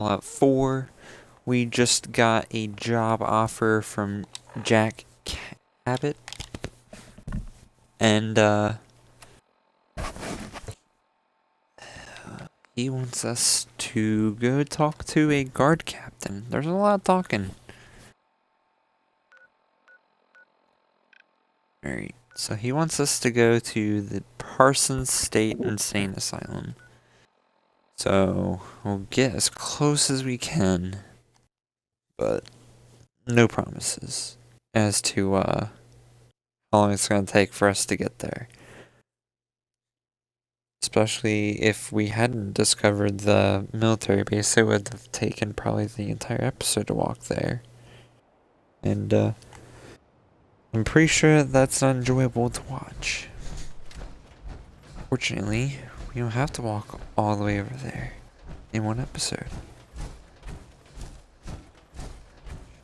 Fallout 4, we just got a job offer from Jack Cabot. And, he wants us to go talk to a guard captain. There's a lot of talking. Alright, so he wants us to go to the Parsons State Insane Asylum. So, we'll get as close as we can, but no promises as to, how long it's gonna take for us to get there. Especially if we hadn't discovered the military base, it would have taken probably the entire episode to walk there. And, I'm pretty sure that's not enjoyable to watch. Fortunately, we don't have to walk all the way over there in one episode.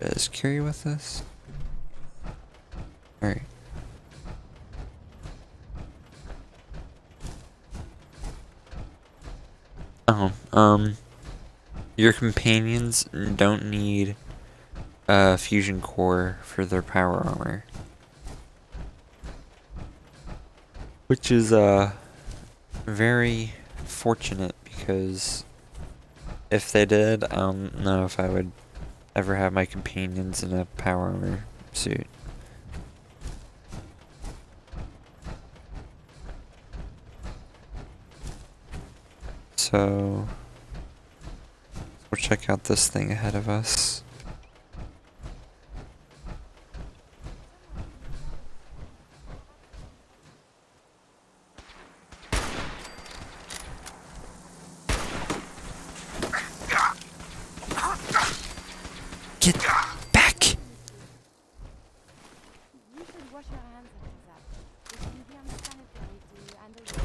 Is Curie with us? Alright. Your companions don't need a fusion core for their power armor. Which is, very fortunate because if they did, I don't know if I would ever have my companions in a power armor suit. So, we'll check out this thing ahead of us. Get back! You should wash your hands after that. It can be unsanitary to handle this.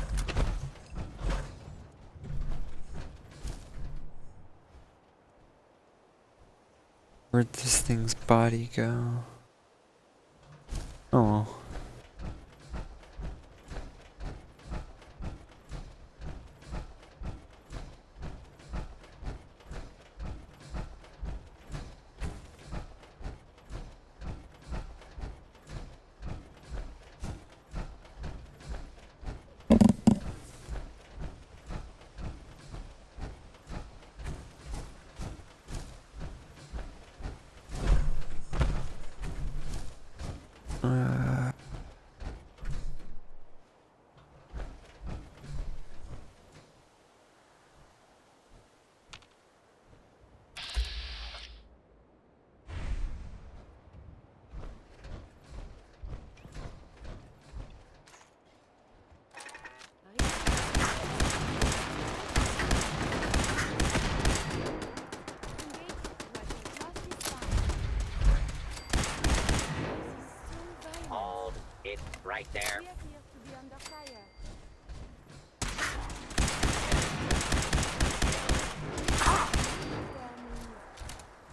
Where'd this thing's body go? Oh. Hold it right there. We appear to be under fire.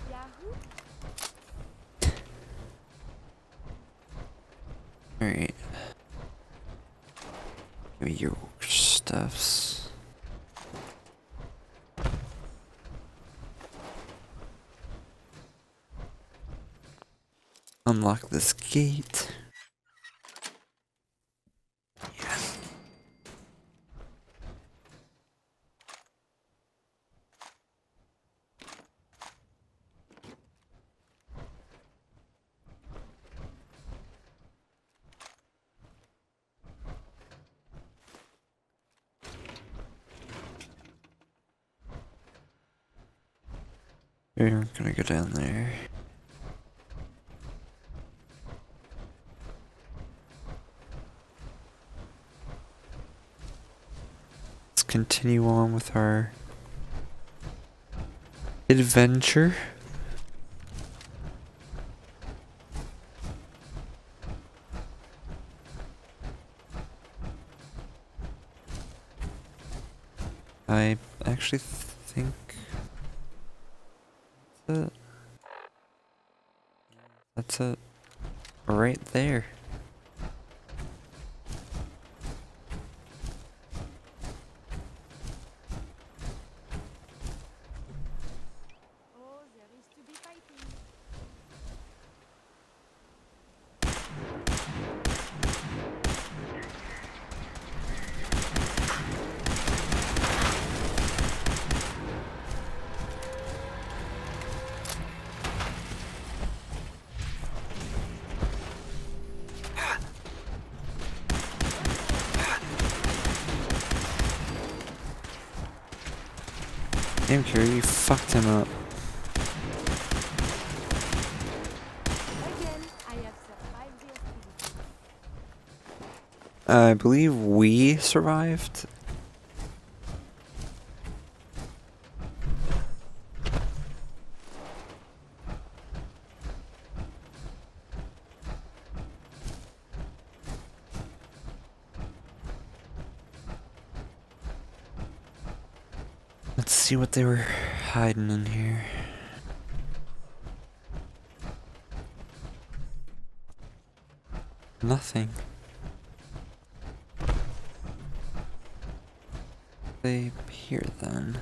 Yahoo! Alright. Give me your stuffs. Unlock this gate. Yes. We're gonna go down there. Let's continue on with our adventure. I actually think that's it right there. Damn, Curie, you fucked him up. Again, I have survived the activity. I believe we survived. Let's see what they were hiding in here. Nothing. They here then.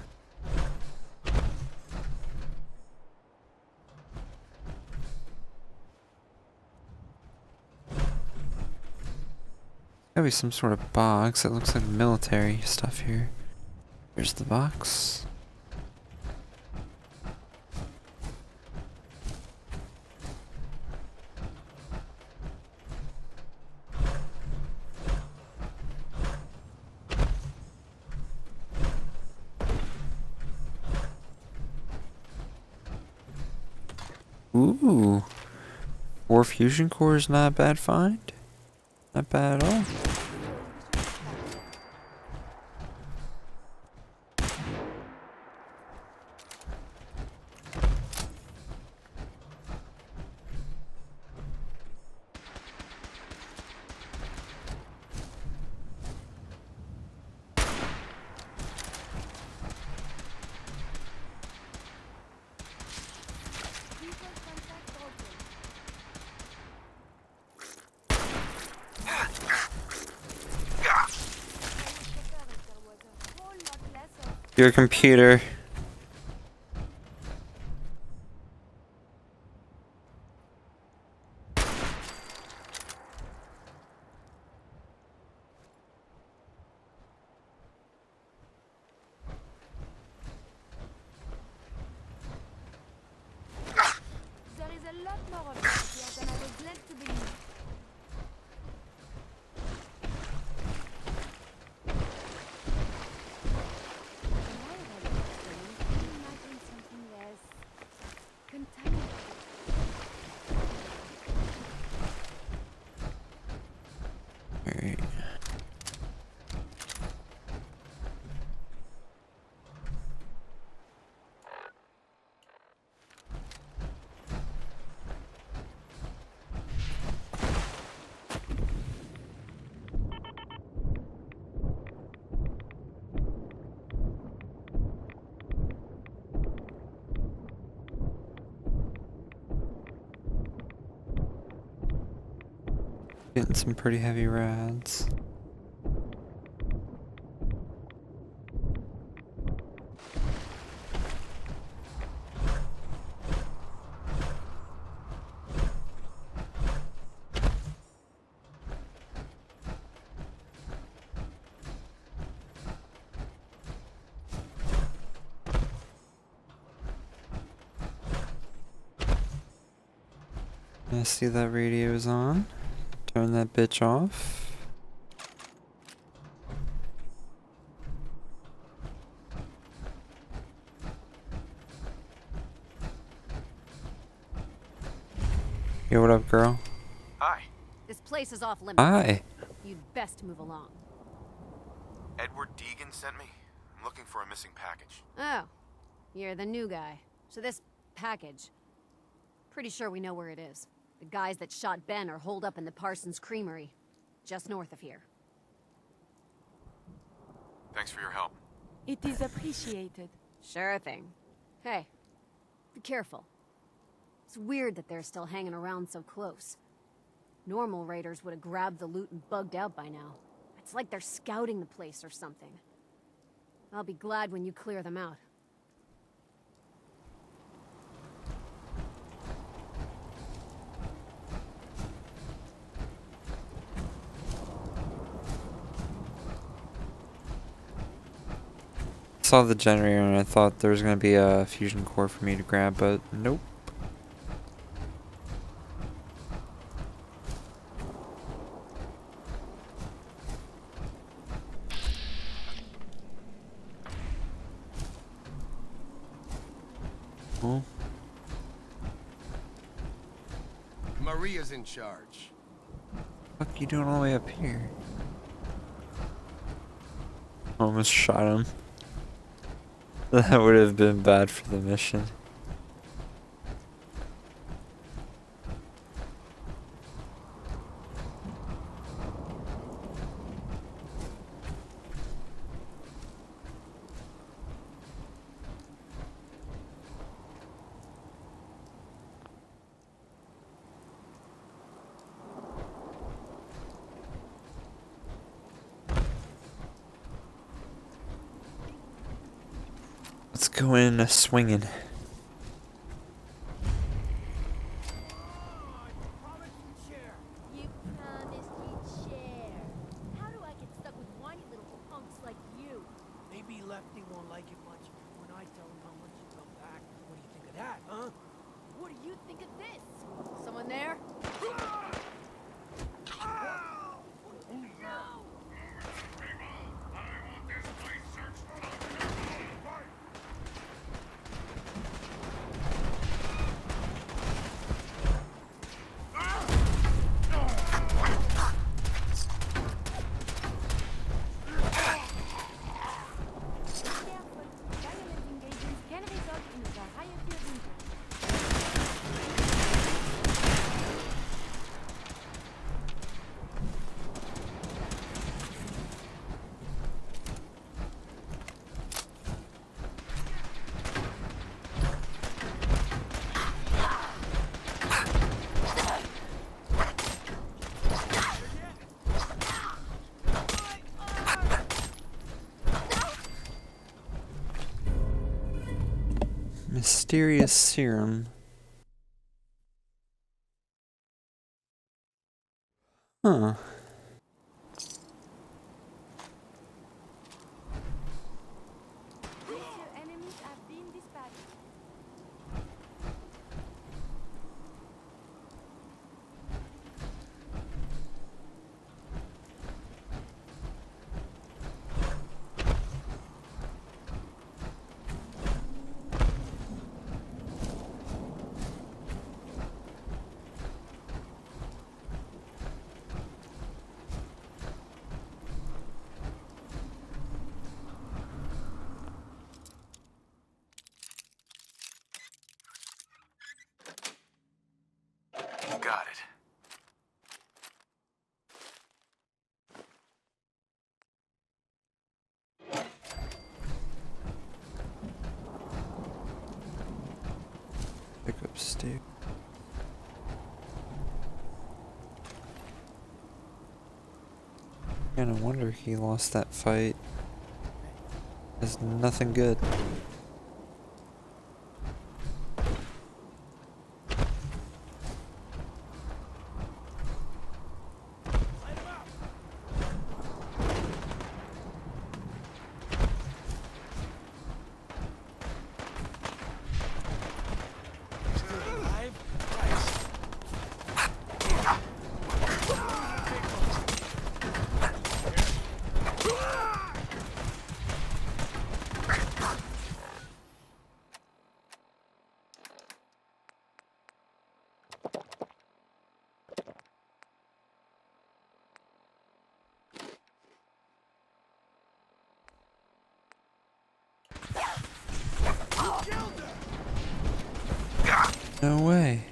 Gotta be some sort of box. It looks like military stuff here. There's the box. Ooh. 4 fusion cores, not a bad find. Not bad at all. Vehicle contact broken. I would prefer if there was a whole lot less of Your computer. There is a lot more of them here than I was led to believe. Am I right in saying can you imagine something less contaminated? Alright. Getting some pretty heavy rads. I see that radio is on. Turn that bitch off. Yo, what up, girl? Hi, This place is off limits. Hi. You'd best move along. Edward Deegan sent me. I'm looking for a missing package. Oh, you're the new guy. So this package, pretty sure we know where it is. The guys that shot Ben are holed up in the Parsons Creamery, just north of here. Thanks for your help. It is appreciated. Sure thing. Hey, be careful. It's weird that they're still hanging around so close. Normal raiders would have grabbed the loot and bugged out by now. It's like they're scouting the place or something. I'll be glad when you clear them out. Saw the generator and I thought there was gonna be a fusion core for me to grab, but nope. Well, Maria's in charge. what you doing all the way up here? Almost shot him. That would have been bad for the mission. Let's go in swinging. You promised you'd share. How do I get stuck with whiny little punks like you? Maybe Lefty won't like it much when I tell him how much you come back. What do you think of that, huh? What do you think of this? Someone there? Violent engagements can result in a variety of injuries. Mysterious serum. Huh. Your enemies have been dispatched. Got it. Pick up stick. Kinda wonder he lost that fight. There's nothing good. Still alive? Right. No way.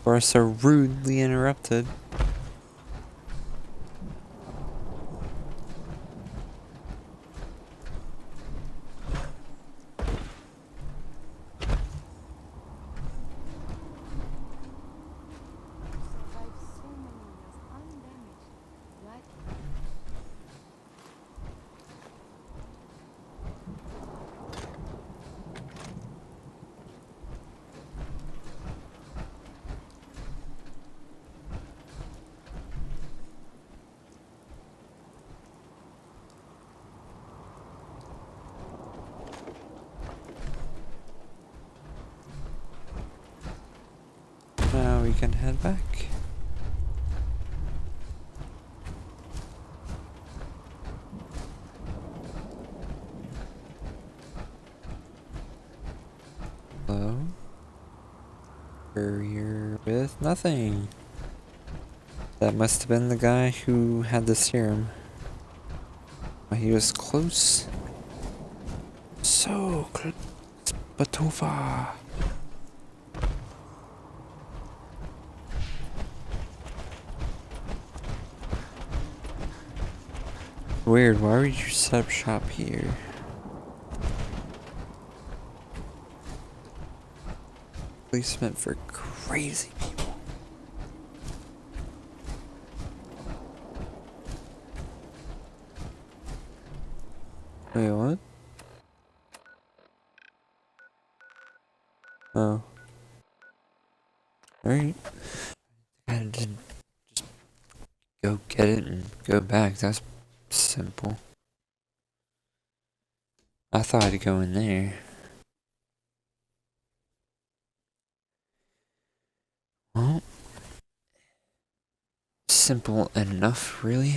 We're so rudely interrupted. Survived so many years undamaged. What? now we can head back. Hello? Courier with nothing. That must have been the guy who had the serum. He was close. So close. But too far. Weird, why would you set up shop here? Placement for crazy people. Wait, what? Oh. Alright. I had to just go get it and go back. That's simple. I thought I'd go in there. Well, simple enough, really.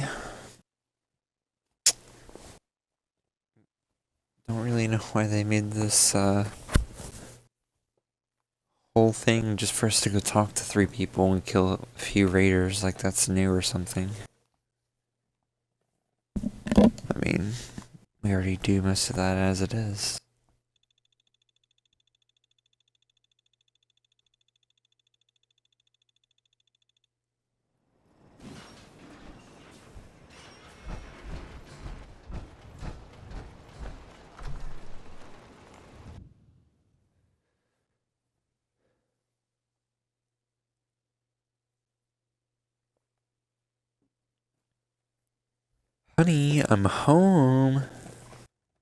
Don't really know why they made this whole thing just for us to go talk to 3 people and kill a few raiders, like that's new or something. I mean, we already do most of that as it is. Honey, I'm home.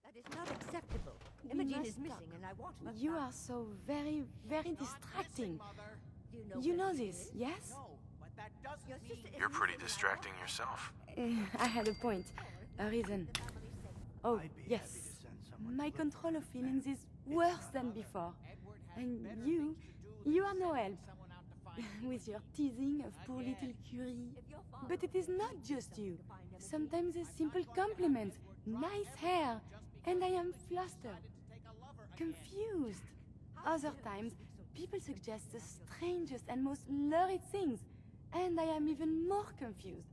That is not acceptable. Imogen is missing and I want her You back. are so very, very distracting. Do You where know she this, is? yes? Your sister is You're pretty missing, distracting yourself. I had a point, a reason. Oh, yes. My control of feelings is worse than before. And you are no help. With your teasing of poor little Curie. But it is not just you. Sometimes a simple compliment, nice hair, and I am flustered, confused. Other times, people suggest the strangest and most lurid things, and I am even more confused.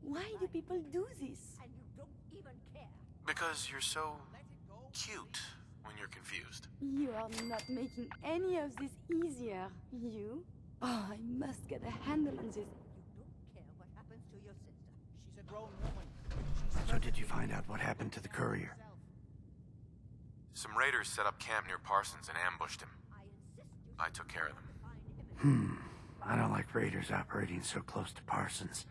Why do people do this? and you don't even care. Because you're so cute when you're confused. You are not making any of this easier, you? Oh, I must get a handle on this. You don't care what happens to your sister. She's a grown woman. So did you find out what happened to the courier? Some raiders set up camp near Parsons and ambushed him. I insist you I took care of them. I don't like raiders operating so close to Parsons.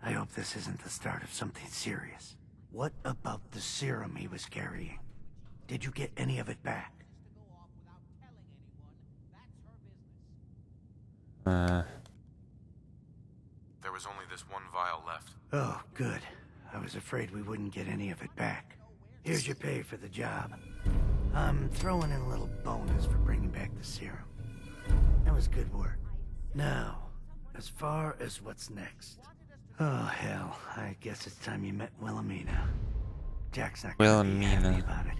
I hope this isn't the start of something serious. What about the serum he was carrying? Did you get any of it back? There was only this one vial left. Oh, good. I was afraid we wouldn't get any of it back. Here's your pay for the job. I'm throwing in a little bonus for bringing back the serum. That was good work. Now, as far as what's next. Oh, hell. I guess it's time you met Wilhelmina. Jack's not gonna be happy Wilhelmina. about it.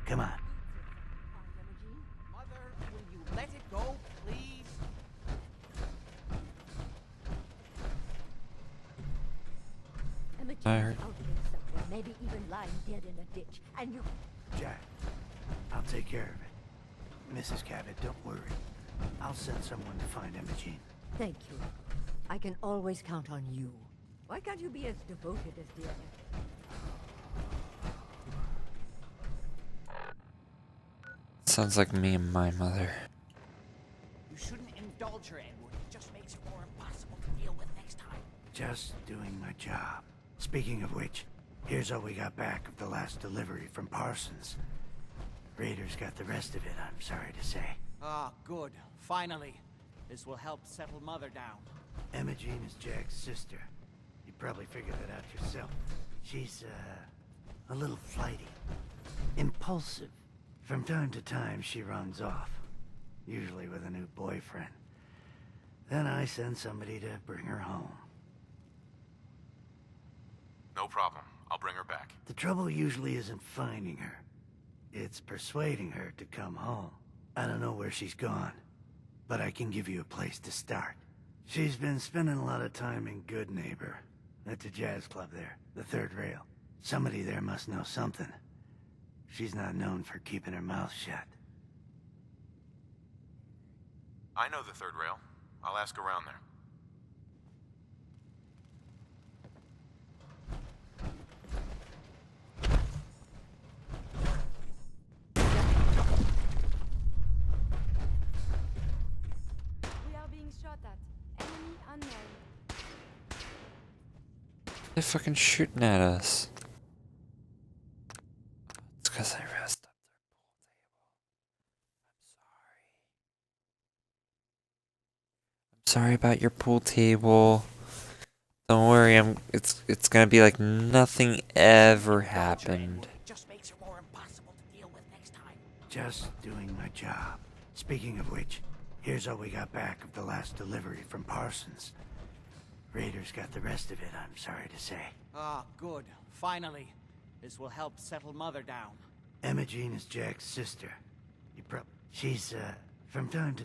Come on. Mother, will you let it go, please? Imogen I is heard- out there somewhere, maybe even lying dead in a ditch. And you Jack, I'll take care of it. Mrs. Cabot, don't worry. I'll send someone to find Imogen. thank you. I can always count on you. Why can't you be as devoted as the other? Sounds like me and my mother. You shouldn't indulge her, Edward. It just makes it more impossible to deal with next time. Just doing my job. Speaking of which, here's all we got back of the last delivery from Parsons. Raiders got the rest of it, I'm sorry to say. Ah, good. Finally. This will help settle Mother down. Imogen is Jack's sister. You probably figured that out yourself. She's, a little flighty. Impulsive. From time to time, she runs off. Usually with a new boyfriend. Then I send somebody to bring her home. No problem. I'll bring her back. The trouble usually isn't finding her. It's persuading her to come home. I don't know where she's gone, but I can give you a place to start. She's been spending a lot of time in Good Neighbor, at the jazz club there, the Third Rail. Somebody there must know something. She's not known for keeping her mouth shut. I know the Third Rail. I'll ask around there. We are being shot at. Enemy unknown. They're fucking shooting at us. It's because I messed up their pool table. I'm sorry about your pool table. Don't worry, it's gonna be like nothing ever happened. Just makes her more impossible to deal with next time. Just doing my job. Speaking of which, here's all we got back of the last delivery from Parsons. Raiders got the rest of it, I'm sorry to say. Ah, good. Finally. This will help settle Mother down. Emma Jean is Jack's sister. She's, from time to...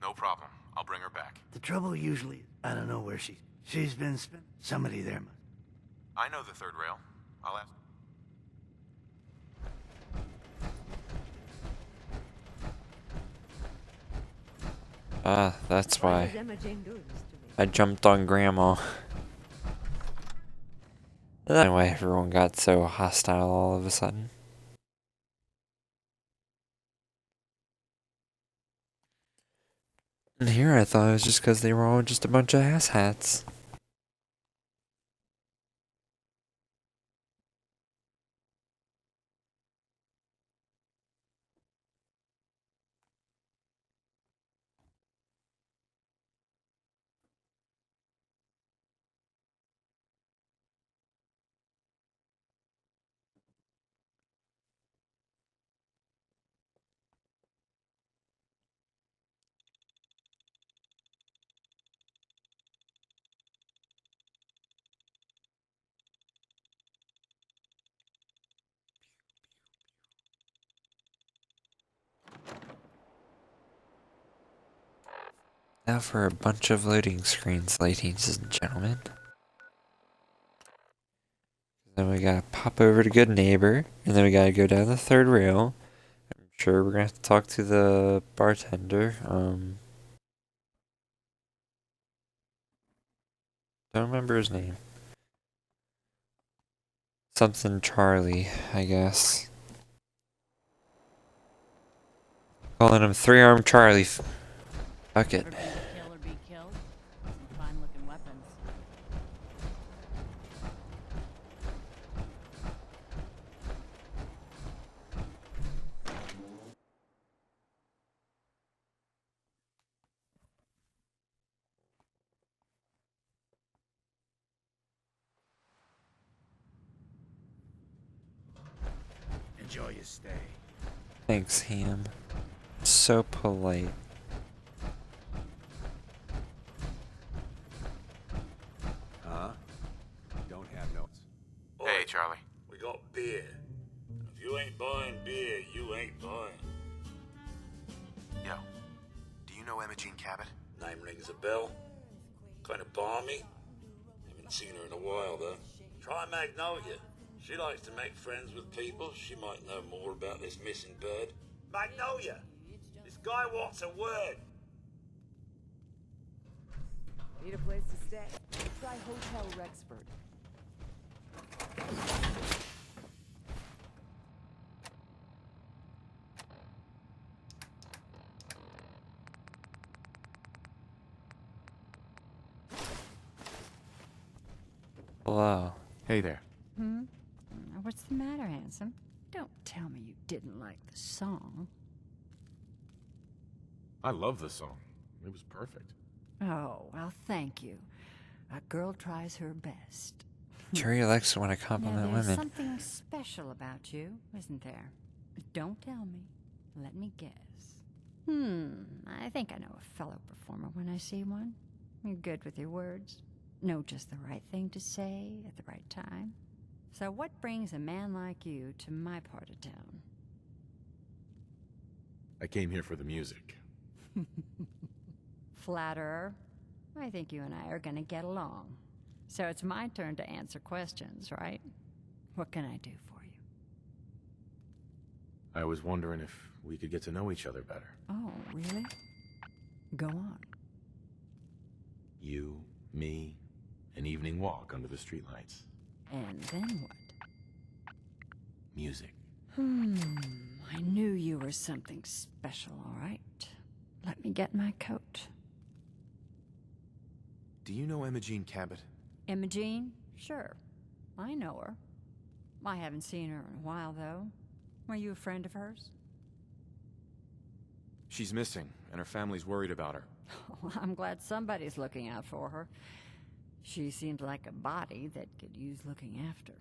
No problem. I'll bring her back. The trouble usually... I don't know where she's been somebody there must... I know the Third Rail. I'll ask. Ah, that's why. Does Emma Jane do this to me? I jumped on Grandma. That's why everyone got so hostile all of a sudden. And here I thought it was just because they were all just a bunch of asshats. Now for a bunch of loading screens, ladies and gentlemen. Then we gotta pop over to Good Neighbor, and then we gotta go down the Third Rail. I'm sure we're gonna have to talk to the bartender. Don't remember his name. Something Charlie, I guess. Calling him Three-Armed Charlie. Fuck it. Kill or be killed. Some fine looking weapons. Enjoy your stay. Thanks, Ham. So polite. Huh? Don't have notes. Hey, Charlie. We got beer. If you ain't buying beer, you ain't buying. Yo, do you know Emma Jean Cabot? Name rings a bell. Kind of balmy. Haven't seen her in a while, though. Try Magnolia. She likes to make friends with people. She might know more about this missing bird. Magnolia! This guy wants a word. Need a place to stay? Try Hotel Rexford. Hello. Hey there. What's the matter, handsome? Don't tell me you didn't like the song. I love the song. It was perfect. Oh, well, thank you. A girl tries her best. Jerry likes it when I Now, compliment there's women. something special about you, isn't there? Don't tell me. Let me guess. I think I know a fellow performer when I see one. You're good with your words. Know just the right thing to say at the right time. So what brings a man like you to my part of town? I came here for the music. Flatterer. I think you and I are gonna get along. So it's my turn to answer questions, right? What can I do for you? I was wondering if we could get to know each other better. Oh, really? Go on. You, me, an evening walk under the streetlights. And then what? Music. I knew you were something special, all right. Let me get my coat. Do you know Imogene Cabot? Imogene? Sure. I know her. I haven't seen her in a while, though. Are you a friend of hers? She's missing, and her family's worried about her. Well, I'm glad somebody's looking out for her. She seems like a body that could use looking after.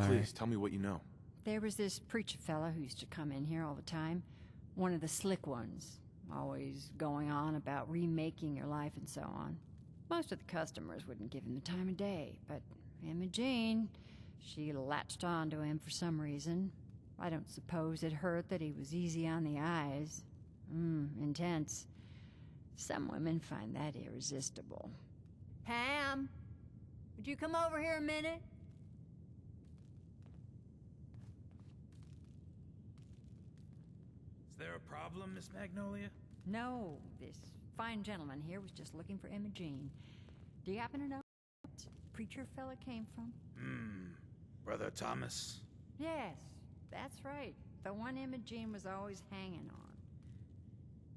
Please, tell me what you know. There was this preacher fella who used to come in here all the time. One of the slick ones. Always going on about remaking your life and so on. Most of the customers wouldn't give him the time of day, but Imogene, she latched on to him for some reason. I don't suppose it hurt that he was easy on the eyes. Intense. Some women find that irresistible. Pam, would you come over here a minute? Is there a problem, Miss Magnolia? No, this fine gentleman here was just looking for Imogene. Do you happen to know where the preacher fella came from? Brother Thomas? Yes, that's right. The one Imogene was always hanging on.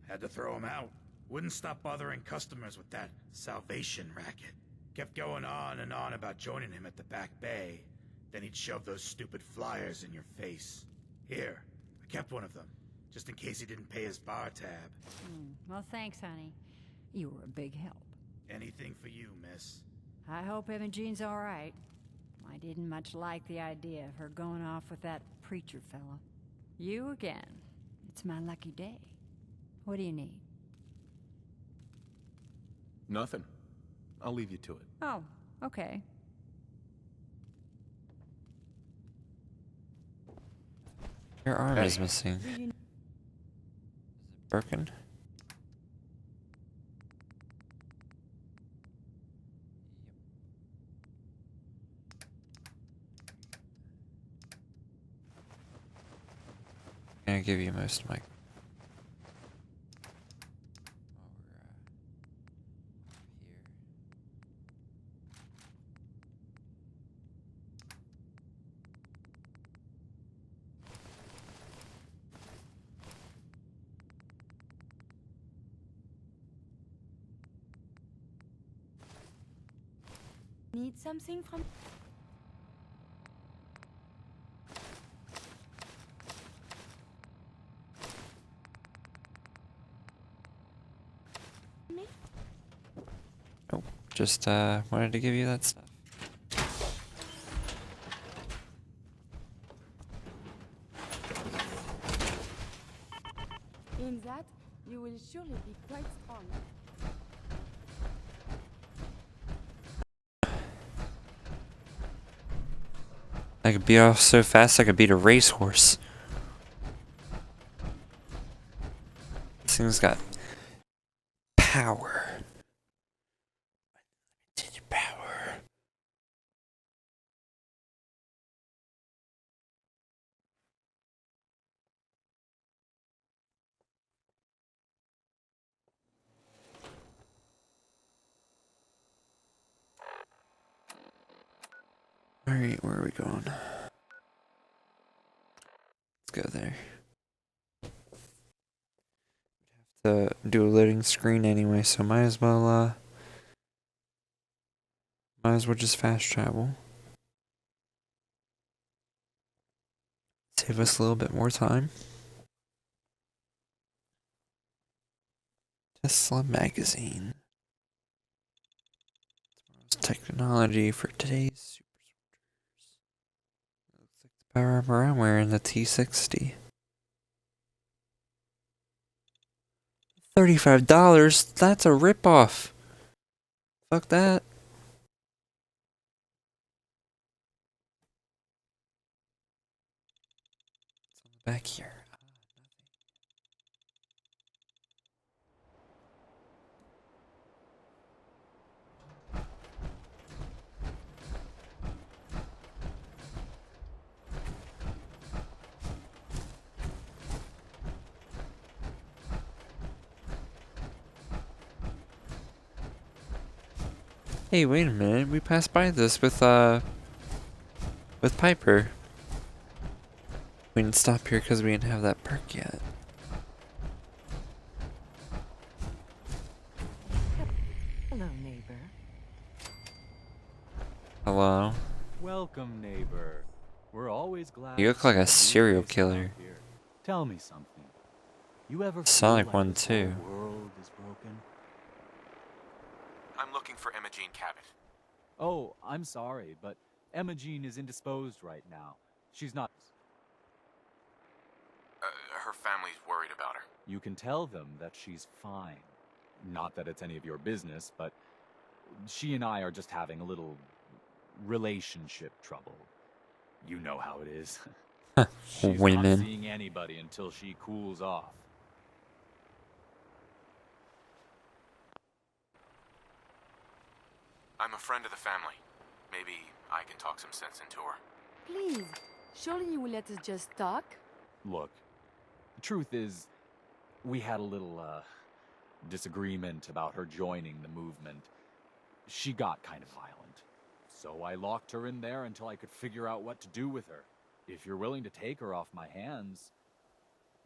Had to throw him out. Wouldn't stop bothering customers with that salvation racket. Kept going on and on about joining him at the back bay. Then he'd shove those stupid flyers in your face. Here, I kept one of them, just in case he didn't pay his bar tab. Well, thanks, honey. You were a big help. Anything for you, miss. I hope Imogene's all right. I didn't much like the idea of her going off with that preacher fella. You again. It's my lucky day. What do you need? Nothing. I'll leave you to it. Oh, okay. Your arm is missing. Is it broken? I'm gonna give you most of my. Need something from... me? Oh, just wanted to give you that stuff. In that, you will surely be quite strong. I could beat off so fast I could beat a racehorse. This thing's got power. Power. Alright, where are we going? Let's go there. Have to do a loading screen anyway, so might as well just fast travel. Save us a little bit more time. Tesla magazine. Technology for today's super soldiers. Looks like the power armor I'm wearing, the T-60. $35? That's a ripoff. Fuck that. Back here. Hey, wait a minute. We passed by this with Piper. We didn't stop here because we didn't have that perk yet. Hello, neighbor. Hello? Welcome, neighbor. We're always glad. You look like a serial killer. Tell me something. You ever Sound feel like one this too. whole world is broken? I'm looking for Emma Jean Cabot. Oh, I'm sorry, but Emma Jean is indisposed right now. She's not. Her family's worried about her. You can tell them that she's fine. Not that it's any of your business, but she and I are just having a little relationship trouble. You know how it is. She's not Women. seeing anybody until she cools off. I'm a friend of the family. Maybe I can talk some sense into her. Please, surely you will let us just talk? Look, the truth is, we had a little, disagreement about her joining the movement. She got kind of violent. So I locked her in there until I could figure out what to do with her. If you're willing to take her off my hands,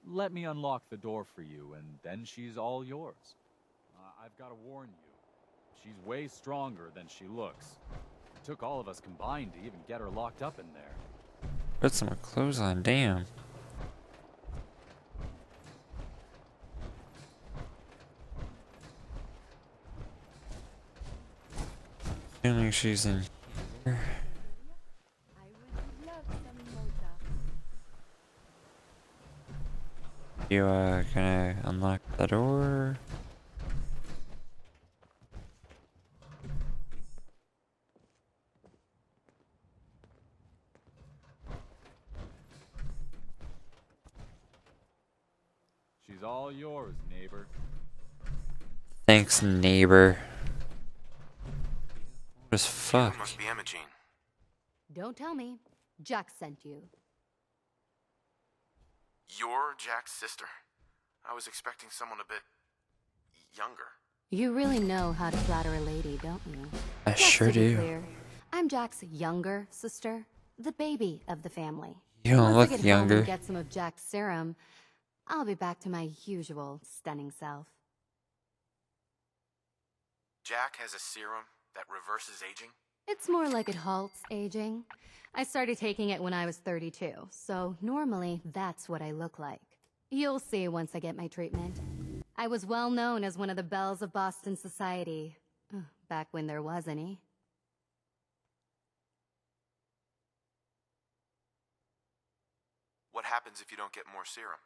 let me unlock the door for you, and then she's all yours. I've got to warn you, she's way stronger than she looks. It took all of us combined to even get her locked up in there. Put some clothes on, damn. Assuming she's in here. I would love some mocha. You gonna unlock the door? She's all yours, neighbor. Thanks, neighbor. What as You fuck? must be Emma Jean. Don't tell me. Jack sent you. You're Jack's sister. I was expecting someone a bit younger. You really know how to flatter a lady, don't you? I Just sure to be do. clear, I'm Jack's younger sister, the baby of the family. You don't Once I look get home younger. and get some of Jack's serum, I'll be back to my usual stunning self. Jack has a serum that reverses aging? It's more like it halts aging. I started taking it when I was 32, so normally that's what I look like. You'll see once I get my treatment. I was well known as one of the belles of Boston society, back when there was any. What happens if you don't get more serum?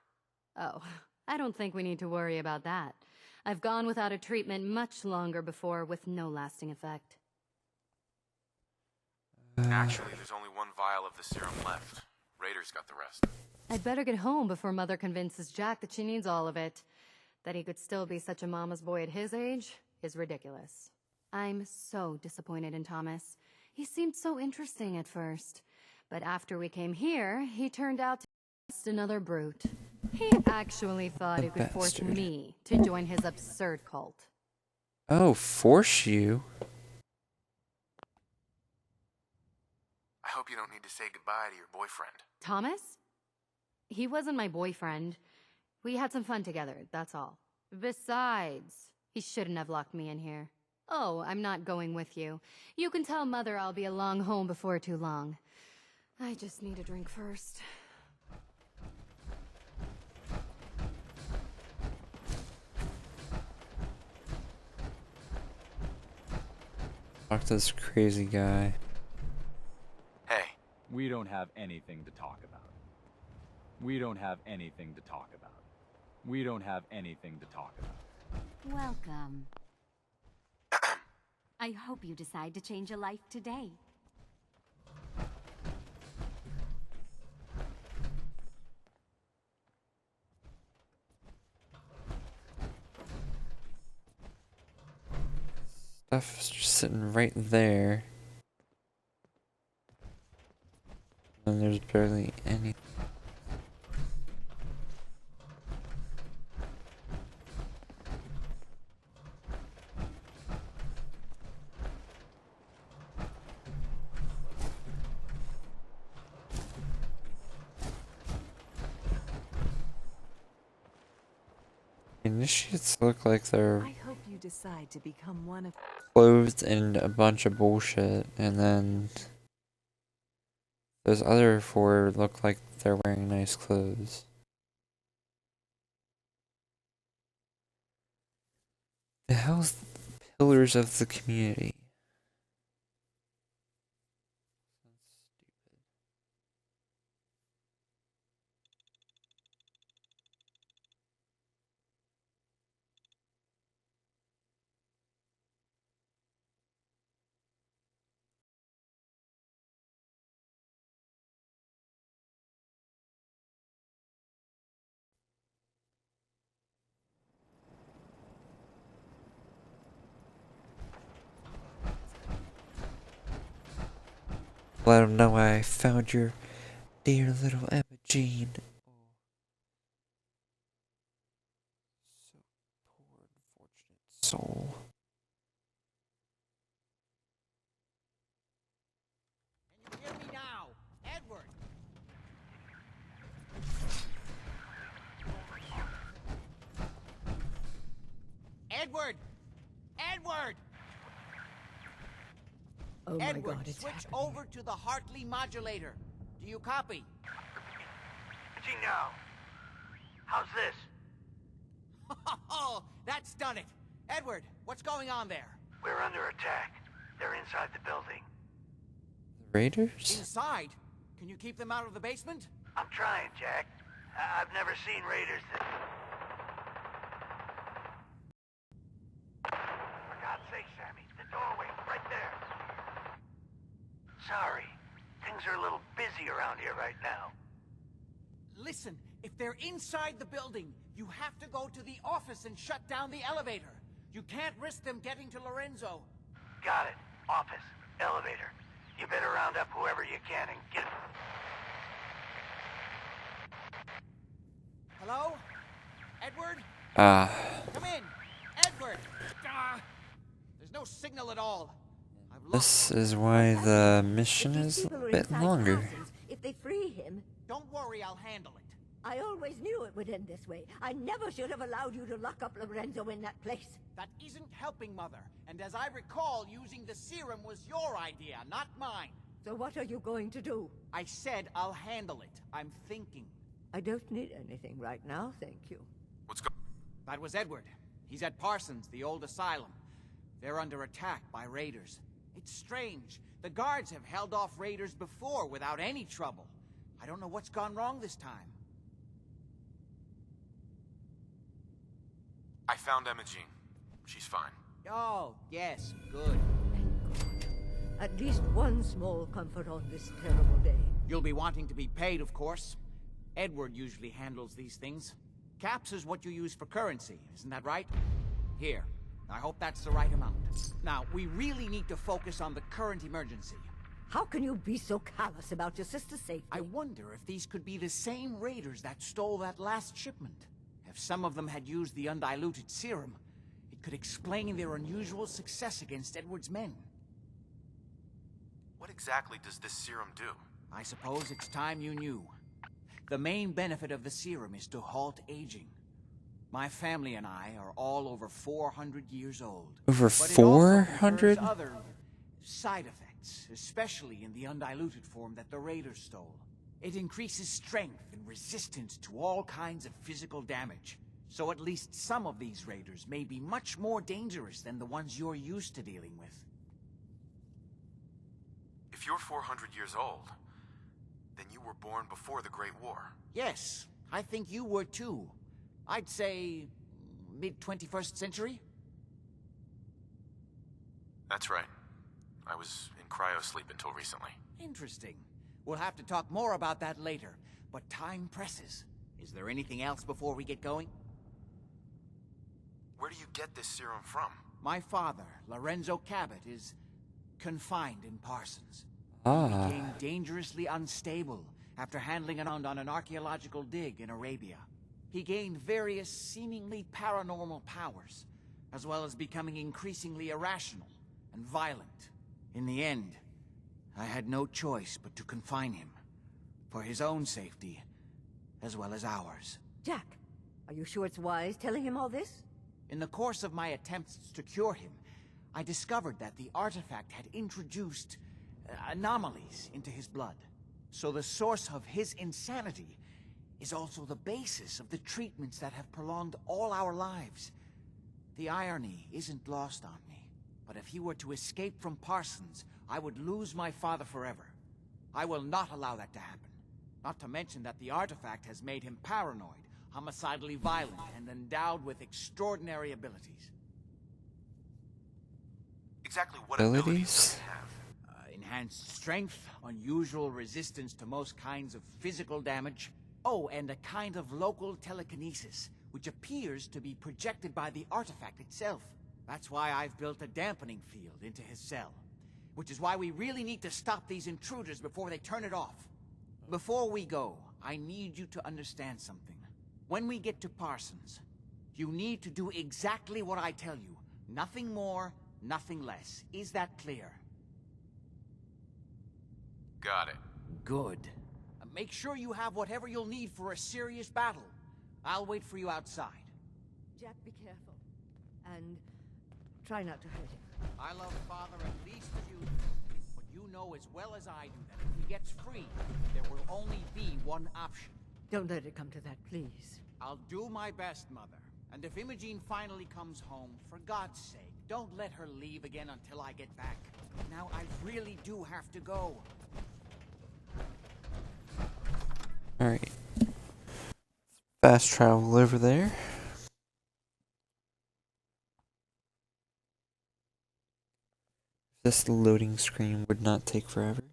Oh, I don't think we need to worry about that. I've gone without a treatment much longer before with no lasting effect. Actually, there's only one vial of the serum left. Raiders got the rest. I'd better get home before Mother convinces Jack that she needs all of it. That he could still be such a mama's boy at his age is ridiculous. I'm so disappointed in Thomas. He seemed so interesting at first. But after we came here, he turned out to be just another brute. He actually thought he could force bastard. me to join his absurd cult. Oh, force you? I hope you don't need to say goodbye to your boyfriend. Thomas? He wasn't my boyfriend. We had some fun together, that's all. Besides, he shouldn't have locked me in here. Oh, I'm not going with you. You can tell Mother I'll be along home before too long. I just need a drink first. Talk to this crazy guy. Hey, We don't have anything to talk about. We don't have anything to talk about. We don't have anything to talk about. Welcome. I hope you decide to change a life today. Stuff's just sitting right there. And there's barely anything. Initiates look like they're I hope you decide to become one of clothed in a bunch of bullshit, and then those other four look like they're wearing nice clothes. The hell's the pillars of the community? Let them know I found your dear little Emma Jean. So poor, unfortunate soul. Can you hear me now? Edward! Edward! Edward! Oh my Edward, God, it's switch happening. over to the Hartley modulator. Do you copy? Gee, now. How's this? Oh, that's done it. Edward, what's going on there? We're under attack. They're inside the building. The Raiders? Inside? Can you keep them out of the basement? I'm trying, Jack. I've never seen raiders that... For God's sake, Sammy, the doorway, right there. Sorry. Things are a little busy around here right now. Listen, if they're inside the building, you have to go to the office and shut down the elevator. You can't risk them getting to Lorenzo. Got it. Office. Elevator. You better round up whoever you can and get... Hello? Edward? Come in! Edward! There's no signal at all. This is why the mission is a People are bit inside longer. Parsons. If they free him, Don't worry, I'll handle it. I always knew it would end this way. I never should have allowed you to lock up Lorenzo in that place. That isn't helping, Mother. And as I recall, using the serum was your idea, not mine. So what are you going to do? I said I'll handle it. I'm thinking. I don't need anything right now, thank you. That was Edward. He's at Parsons, the old asylum. They're under attack by raiders. It's strange. The guards have held off raiders before without any trouble. I don't know what's gone wrong this time. I found Emma Jean. She's fine. Oh, yes, good. At least one small comfort on this terrible day. You'll be wanting to be paid, of course. Edward usually handles these things. Caps is what you use for currency, isn't that right? Here. I hope that's the right amount. Now, we really need to focus on the current emergency. How can you be so callous about your sister's safety? I wonder if these could be the same raiders that stole that last shipment. If some of them had used the undiluted serum, it could explain their unusual success against Edward's men. What exactly does this serum do? I suppose it's time you knew. The main benefit of the serum is to halt aging. My family and I are all over 400 years old. Over But it also 400? confers other side effects, especially in the undiluted form that the raiders stole. It increases strength and resistance to all kinds of physical damage. So at least some of these raiders may be much more dangerous than the ones you're used to dealing with. If you're 400 years old, then you were born before the Great War. Yes, I think you were too. I'd say mid-21st century? That's right. I was in cryosleep until recently. Interesting. We'll have to talk more about that later, but time presses. Is there anything else before we get going? Where do you get this serum from? My father, Lorenzo Cabot, is confined in Parsons. Ah. He became dangerously unstable after handling around on an archaeological dig in Arabia. He gained various seemingly paranormal powers, as well as becoming increasingly irrational and violent. In the end, I had no choice but to confine him, for his own safety, as well as ours. Jack, are you sure it's wise telling him all this? In the course of my attempts to cure him, I discovered that the artifact had introduced anomalies into his blood. So the source of his insanity is also the basis of the treatments that have prolonged all our lives. The irony isn't lost on me, but if he were to escape from Parsons, I would lose my father forever. I will not allow that to happen. Not to mention that the artifact has made him paranoid, homicidally violent, and endowed with extraordinary abilities. Exactly what abilities Abilities? do you have? Enhanced strength, unusual resistance to most kinds of physical damage. Oh, and a kind of local telekinesis, which appears to be projected by the artifact itself. That's why I've built a dampening field into his cell. Which is why we really need to stop these intruders before they turn it off. Before we go, I need you to understand something. When we get to Parsons, you need to do exactly what I tell you. Nothing more, nothing less. Is that clear? Got it. Good. Make sure you have whatever you'll need for a serious battle. I'll wait for you outside. Jack, be careful. And try not to hurt him. I love Father at least as you do. But you know as well as I do that if he gets free, there will only be one option. Don't let it come to that, please. I'll do my best, Mother. And if Imogene finally comes home, for God's sake, don't let her leave again until I get back. Now I really do have to go. Alright. Fast travel over there. This loading screen would not take forever.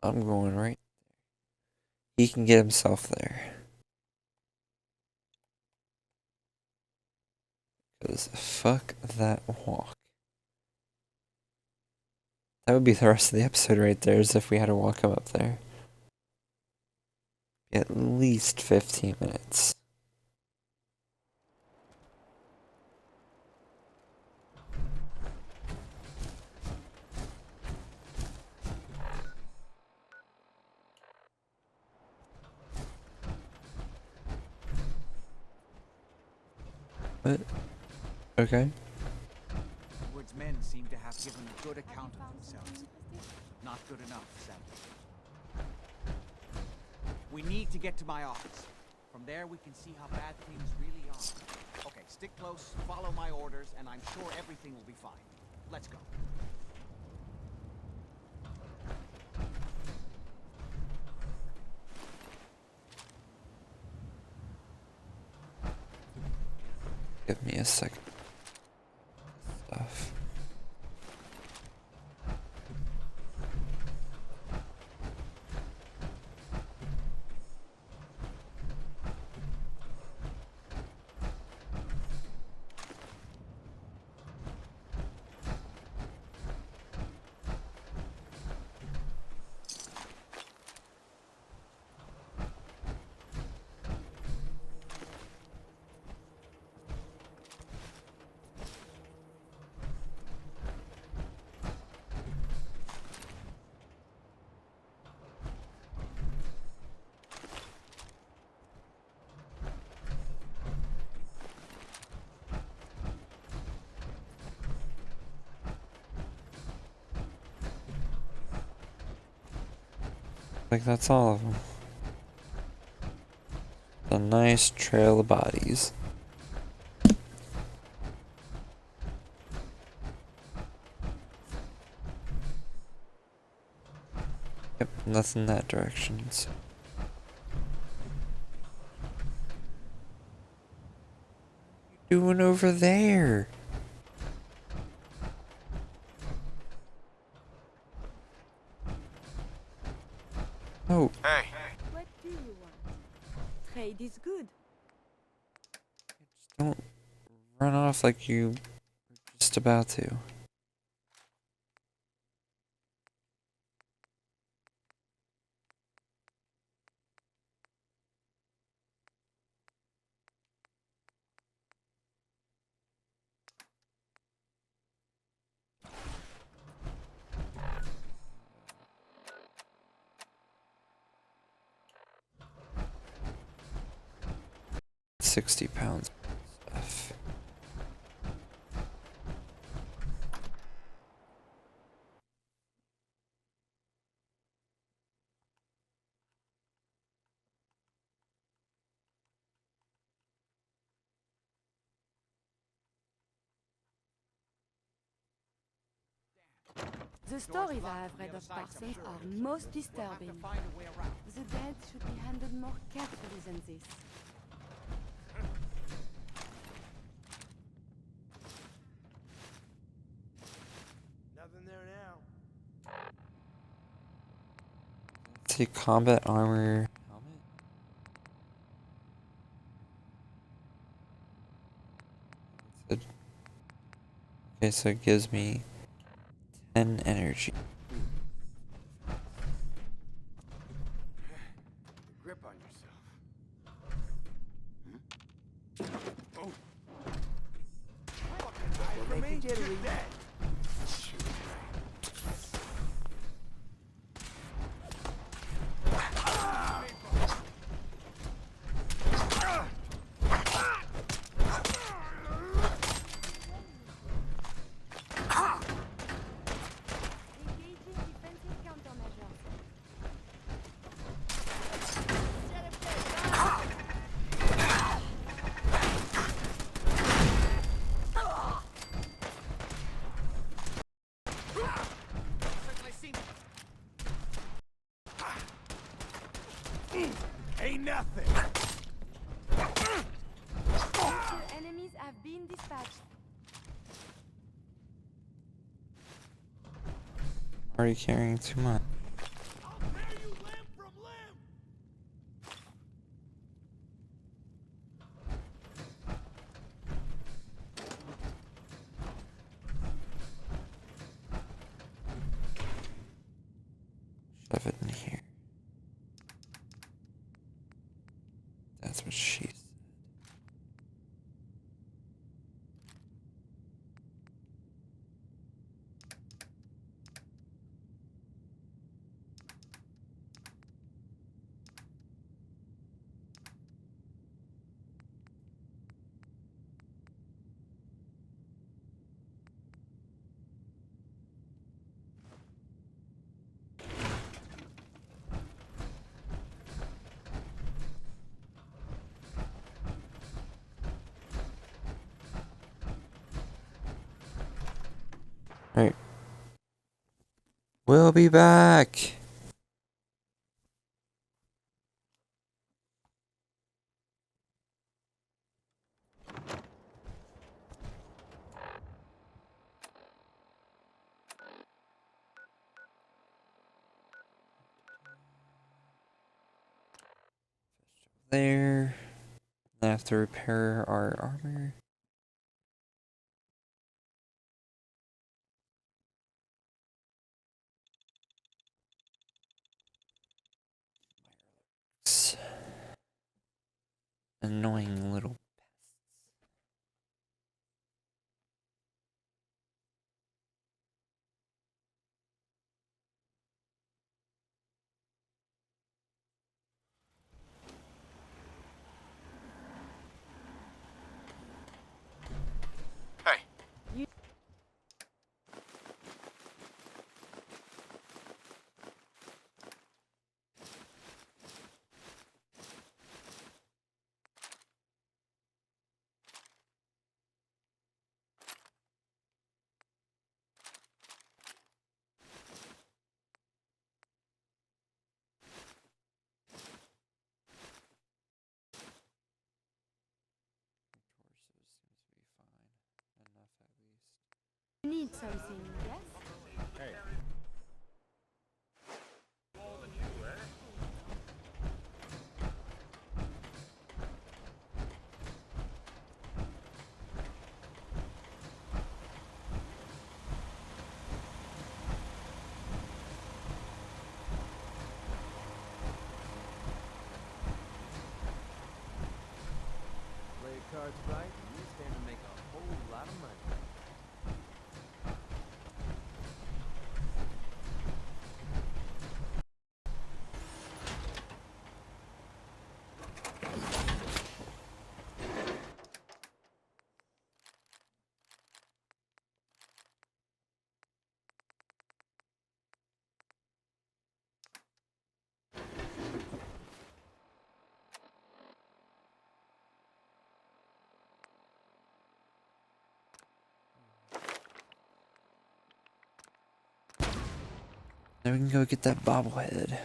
I'm going right there. He can get himself there. Because fuck that walk. That would be the rest of the episode right there, as if we had to walk him up there. At least 15 minutes. What? Okay. Edward's men seem to have given a good account of themselves. Not good enough, sadly. We need to get to my office. From there, we can see how bad things really are. Okay, stick close, follow my orders, and I'm sure everything will be fine. Let's go. Give me a second. Stuff. like that's all of them. A nice trail of bodies. Yep, nothing that direction. So. What are you doing over there? Oh. Hey. What do you want? Trade is good. Don't run off like you were just about to. £60 stuff. The stories I have read of Parsons are most disturbing. The dead should be handled more carefully than this. Nothing there now. Let's see, combat armor. Helmet. Okay, so it gives me 10 energy. Grip on yourself. Oh. Well, they could get it. Ain't nothing. The enemies have been dispatched. Already carrying too much. Shove it in here. That's what she said. Right. We'll be back. There. I have to repair our armor. Annoying little Hey. need something, yes? Hey. Play your cards right, and you stand to make a whole lot of money. Now we can go get that bobblehead.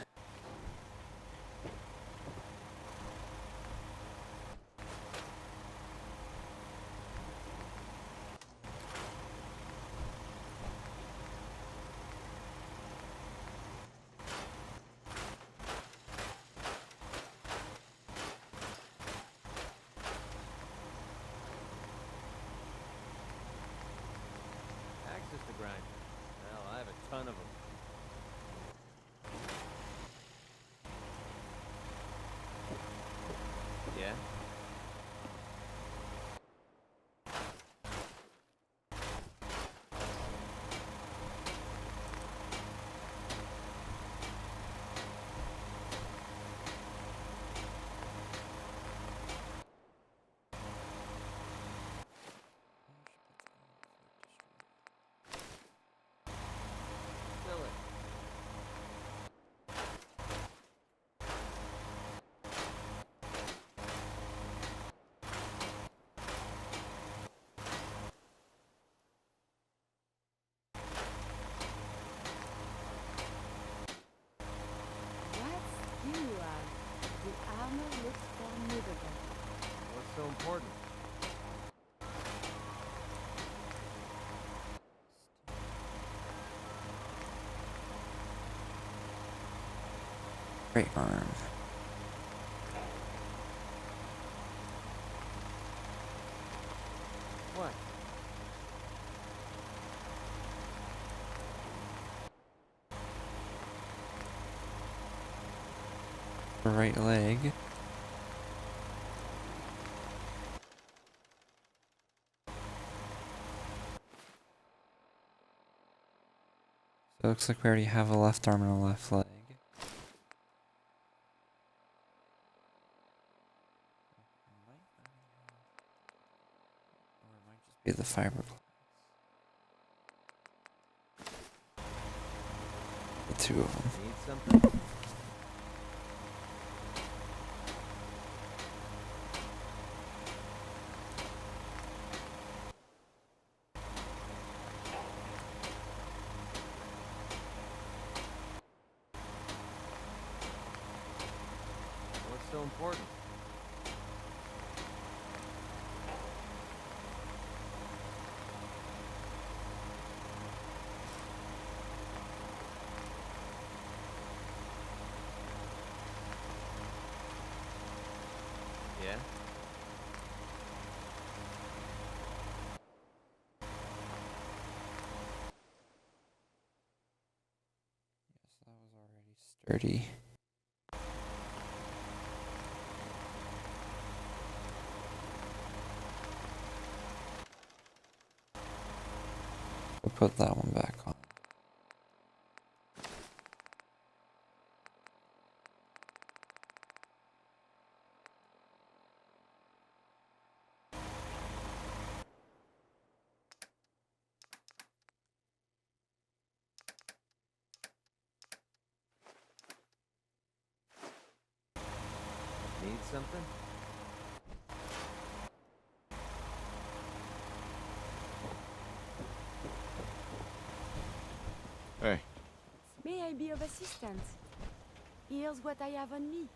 Axes to grind. Well, I have a ton of them. Yeah? Fill it. What's you are? The armor looks formidable. What's so important? Great arm. What? Right leg. So it looks like we already have a left arm and a left leg. Or it might just be the fiberglass. The two of them. Need something? What's so important? Yeah? Yes, that was already sturdy. We'll put that one back on. Need something? Hey. May I be of assistance? Here's what I have on me.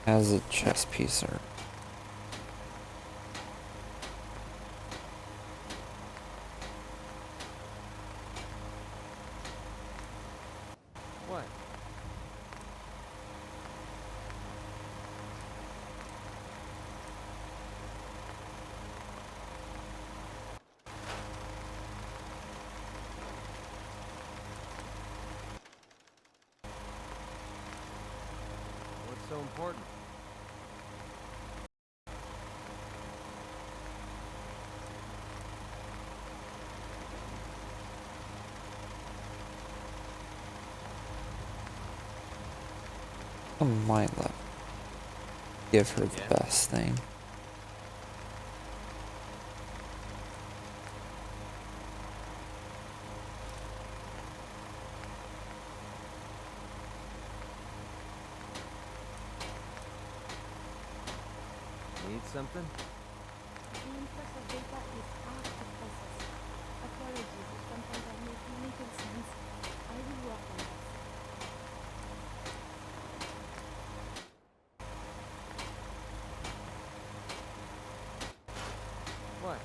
Has a chess piece or What? What's so important? I might let give her the best thing. Need something? The influx of data is hard to process. Apologies if sometimes I make little sense. I will work on this. What?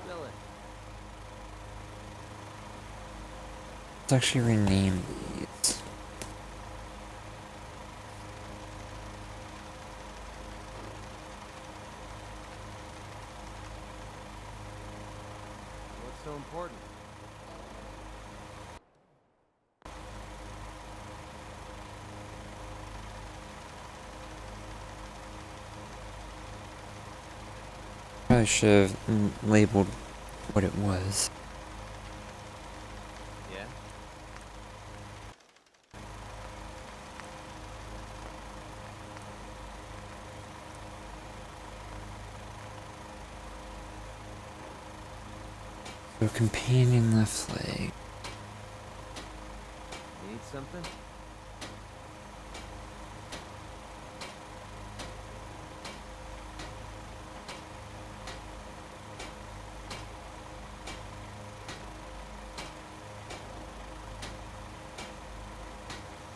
Spill it. Let's actually rename these. What's so important? Probably should have labeled what it was. Yeah? So companion left leg. Need something?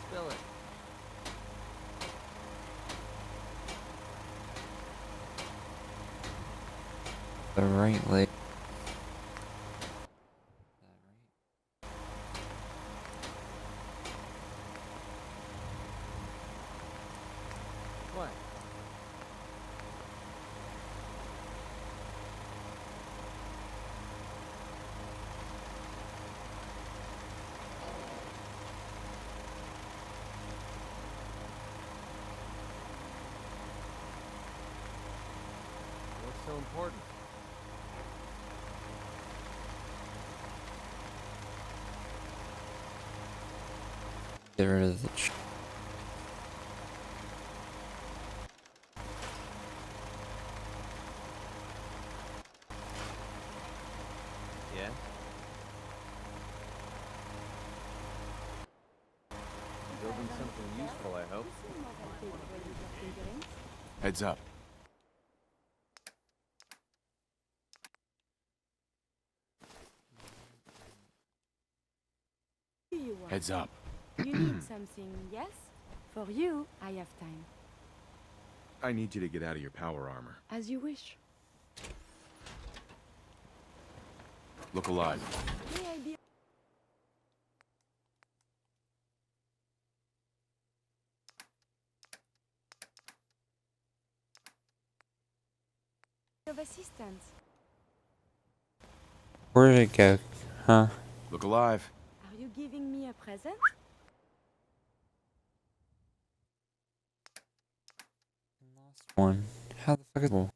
Spill it. The right leg. What? What's so important? Get rid of the Yeah? Building something useful, I hope. Heads up. Do you want? Heads up. You need something, yes? For you, I have time. I need you to get out of your power armor. As you wish. Look alive. May I be of assistance? Where did it go? Huh? Look alive. Are you giving me a present? One. How the fuck is it?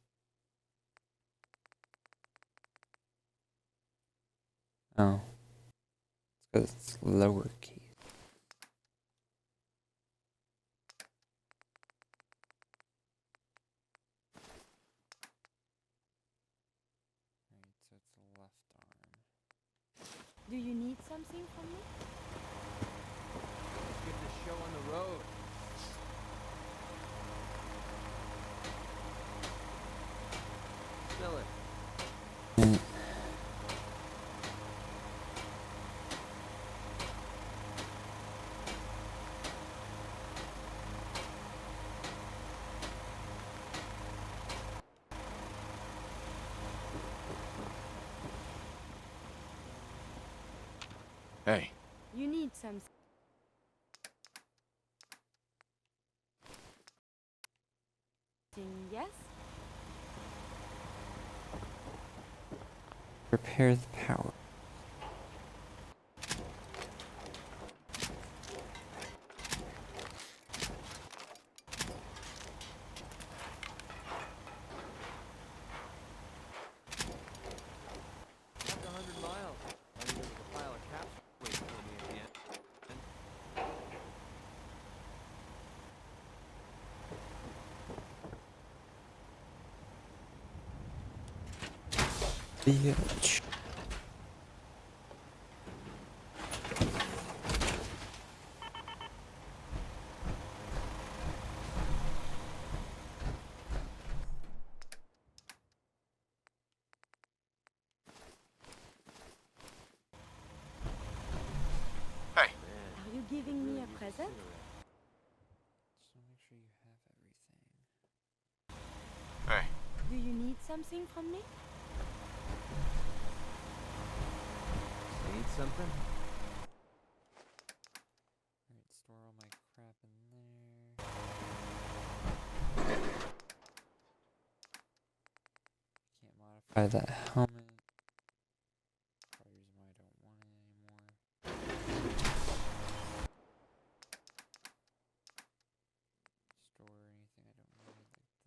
Oh. It's because it's lowercase. Right, so it's the left arm. Do you need something from me? Let's get this show on the road. Hey. You need some. Yes? Repair the power. After 100 miles, I knew there was a pile of caps waiting for me at the end. Bitch. Hey. Are you giving me a present? Hey. Do you need something from me? Need something? Alright, store all my crap in there. Can't modify that helmet. Probably reason why I don't want it anymore. Store anything I don't need like that.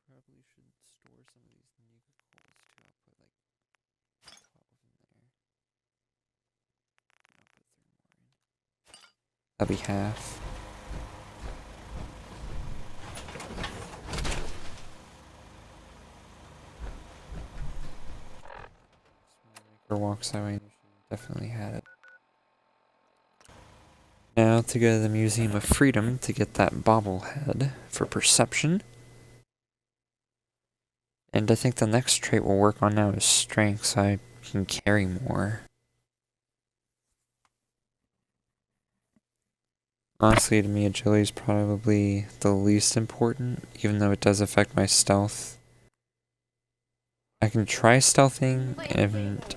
Probably should store some of these Nika coals too. I'll put like 12 in there. I'll put 3 more in. That'll be half. Maker walks that way. She definitely had it. Now to go to the Museum of Freedom to get that bobblehead for perception. And I think the next trait we'll work on now is strength, so I can carry more. Honestly, to me, agility is probably the least important, even though it does affect my stealth. I can try stealthing, and...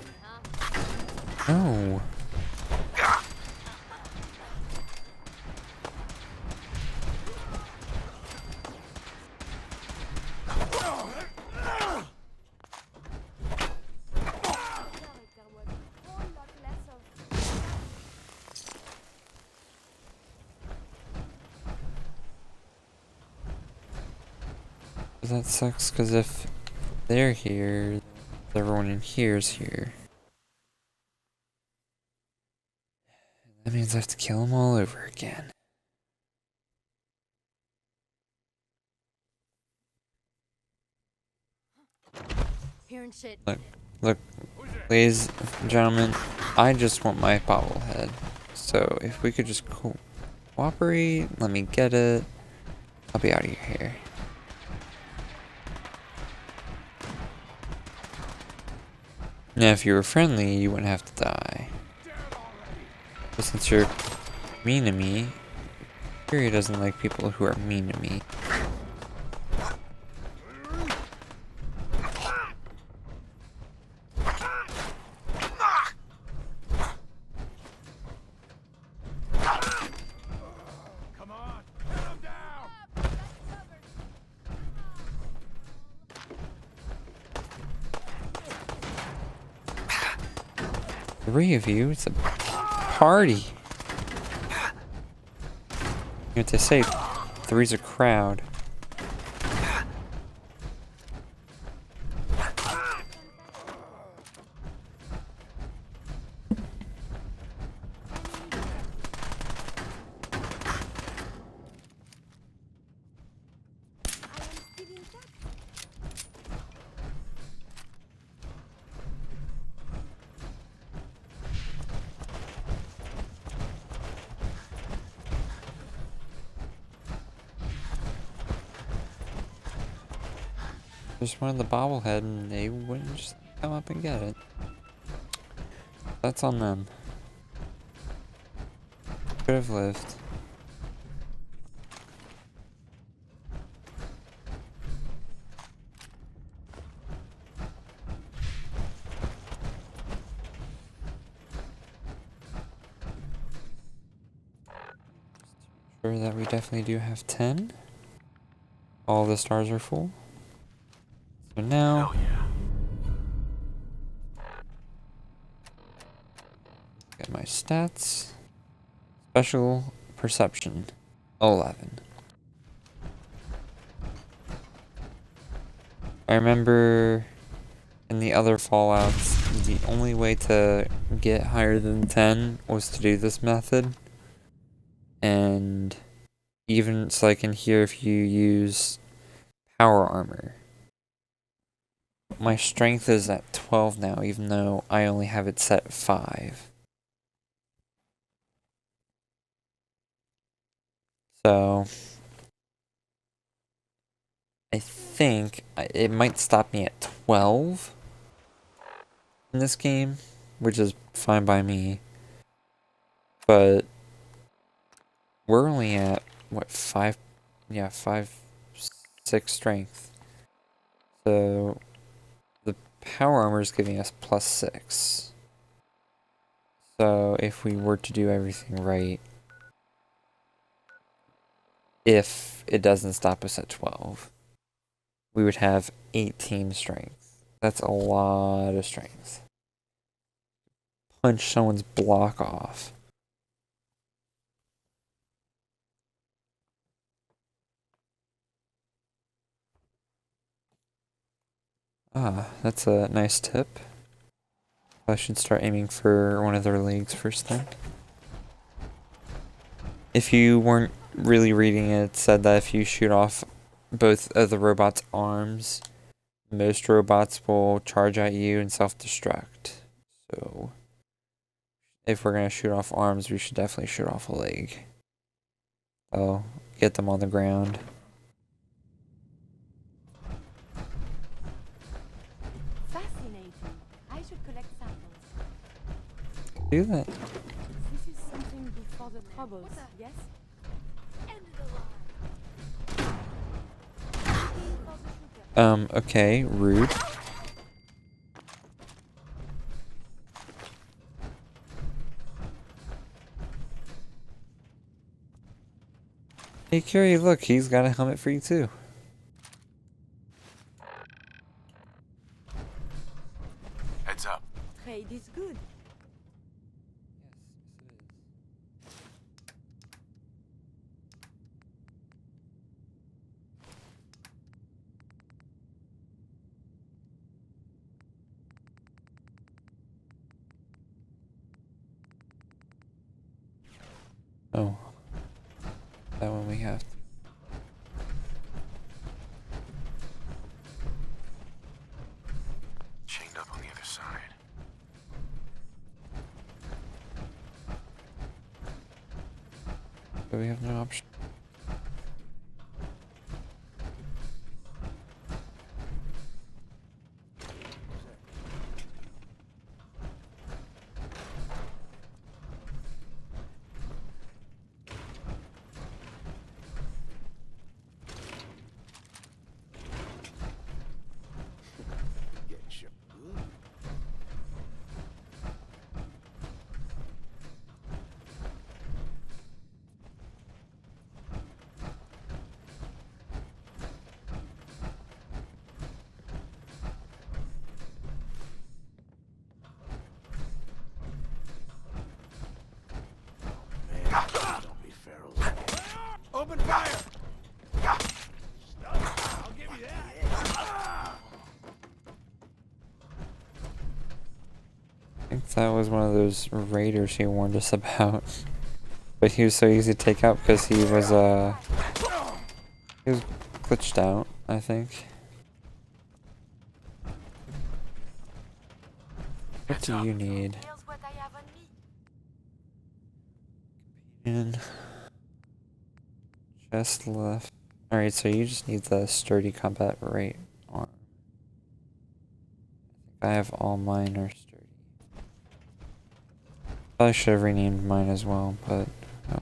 Oh. That sucks, because if they're here, everyone in here is here. That means I have to kill them all over again. Hearing shit. Look, ladies and gentlemen, I just want my bobblehead. So if we could just cooperate, let me get it. I'll be out of here. Now, if you were friendly, you wouldn't have to die. But since you're mean to me, Fury doesn't like people who are mean to me. Three of you? It's a party. You know what they say? Three's a crowd. just wanted the bobblehead and they wouldn't just come up and get it. That's on them. Could have lived. Sure that we definitely do have 10. All the stars are full. So now get my stats. Special perception 11. I remember in the other Fallouts, the only way to get higher than 10 was to do this method. And even it's like in here if you use power armor. My strength is at 12 now, even though I only have it set at 5. So I think it might stop me at 12 in this game, which is fine by me. But we're only at what, 5? Yeah, 5, 6 strength. So the power armor is giving us +6. So if we were to do everything right, if it doesn't stop us at 12, we would have 18 strength. That's a lot of strength. Punch someone's block off. Ah, that's a nice tip. I should start aiming for one of their legs first then. If you weren't really reading it, it said that if you shoot off both of the robot's arms, most robots will charge at you and self-destruct. So if we're going to shoot off arms, we should definitely shoot off a leg. So get them on the ground. Fascinating. I should collect samples. Do that. This is something before the troubles, yes? Okay, rude. Hey, Curie, look, he's got a helmet for you too. Heads up. Trade is good. Oh. That one we have. Chained up on the other side. But we have no option. Don't be feral. Open fire! I'll give you that. I think that was one of those raiders he warned us about. But he was so easy to take out because he was glitched out, I think. What do you need? And chest left. Alright, so you just need the sturdy combat right arm. I have all mine are sturdy. Probably should have renamed mine as well, but oh.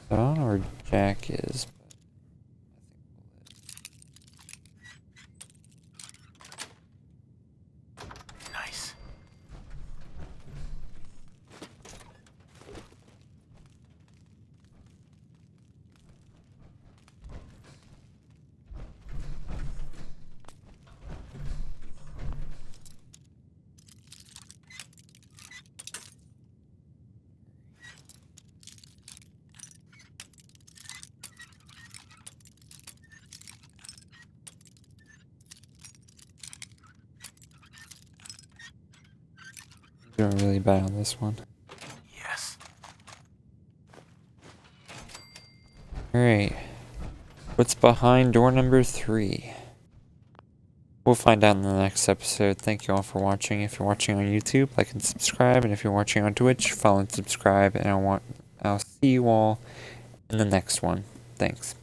I don't know where Jack is. Nice. I'm doing really bad on this one. Yes. Alright. What's behind door number 3? We'll find out in the next episode. Thank you all for watching. If you're watching on YouTube, like and subscribe. And if you're watching on Twitch, follow and subscribe. And I'll see you all in the next one. Thanks.